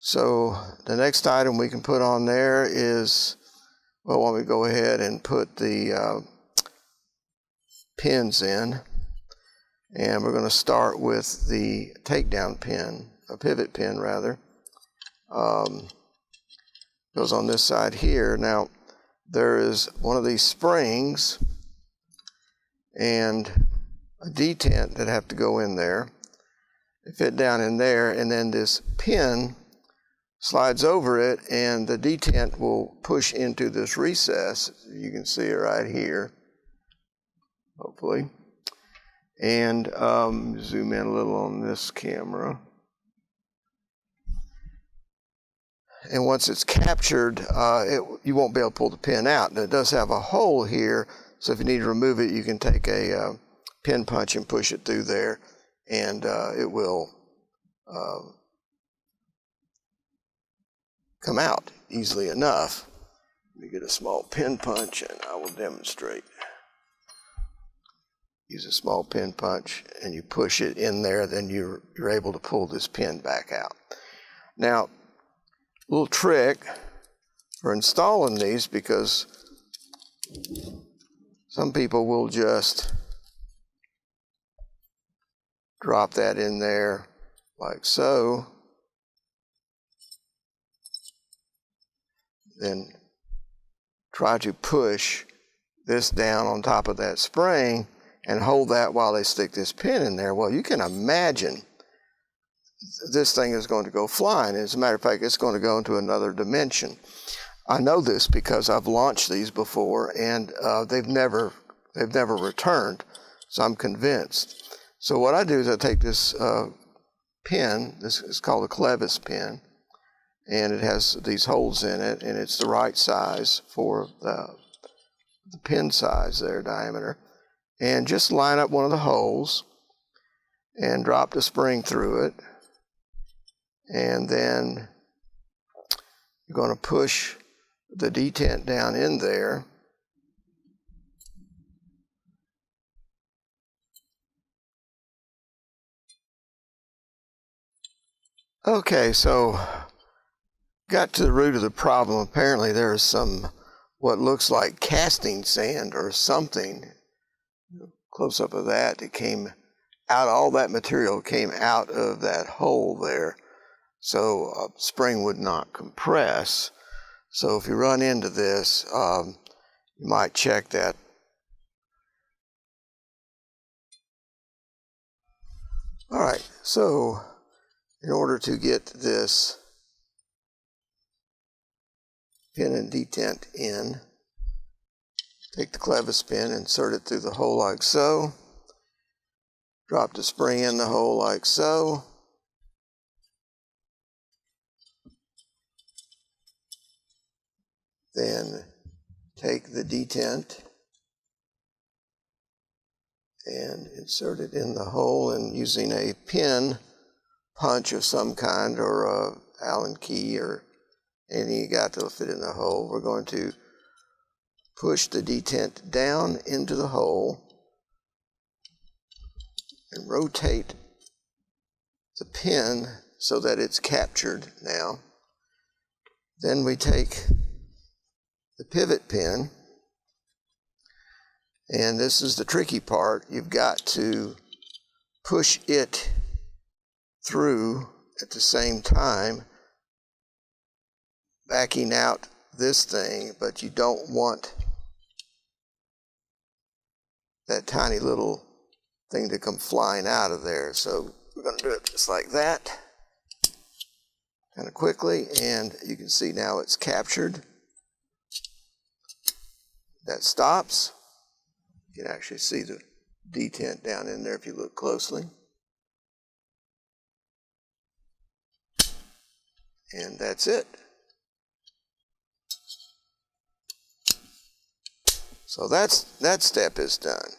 So the next item we can put on there is, well, why don't we go ahead and put the pins in. And we're going to start with the takedown pin, a pivot pin rather. Goes on this side here. Now, there is one of these springs and a detent that have to go in there. They fit down in there, and then this pin slides over it, and the detent will push into this recess. You can see it right here, hopefully. And zoom in a little on this camera. And once it's captured, you won't be able to pull the pin out. And it does have a hole here, so if you need to remove it, you can take a pin punch and push it through there, and it will come out easily enough. Let me get a small pin punch and I will demonstrate. Use a small pin punch and you push it in there, then you're able to pull this pin back out. Now, a little trick for installing these, because some people will just drop that in there like so, then try to push this down on top of that spring and hold that while they stick this pin in there. Well, you can imagine this thing is going to go flying. As a matter of fact, it's going to go into another dimension. I know this because I've launched these before, and they've never returned, so I'm convinced. So what I do is I take this pin, this is called a clevis pin, and it has these holes in it, and it's the right size for the pin size there, diameter. And just line up one of the holes and drop the spring through it. And then you're going to push the detent down in there. Okay, so got to the root of the problem. Apparently there is some, what looks like casting sand or something. Close up of that, it came out, all that material came out of that hole there. So spring would not compress. So if you run into this, you might check that. All right, so in order to get this pin and detent in, take the clevis pin, insert it through the hole like so, drop the spring in the hole like so, then take the detent and insert it in the hole, and using a pin punch of some kind, or a Allen key or anything you got that'll fit in the hole, we're going to push the detent down into the hole and rotate the pin so that it's captured now. Then we take the pivot pin, and this is the tricky part. You've got to push it through at the same time, backing out this thing, but you don't want that tiny little thing to come flying out of there. So we're going to do it just like that, kind of quickly, and you can see now it's captured. That stops. You can actually see the detent down in there if you look closely. And that's it. So that step is done.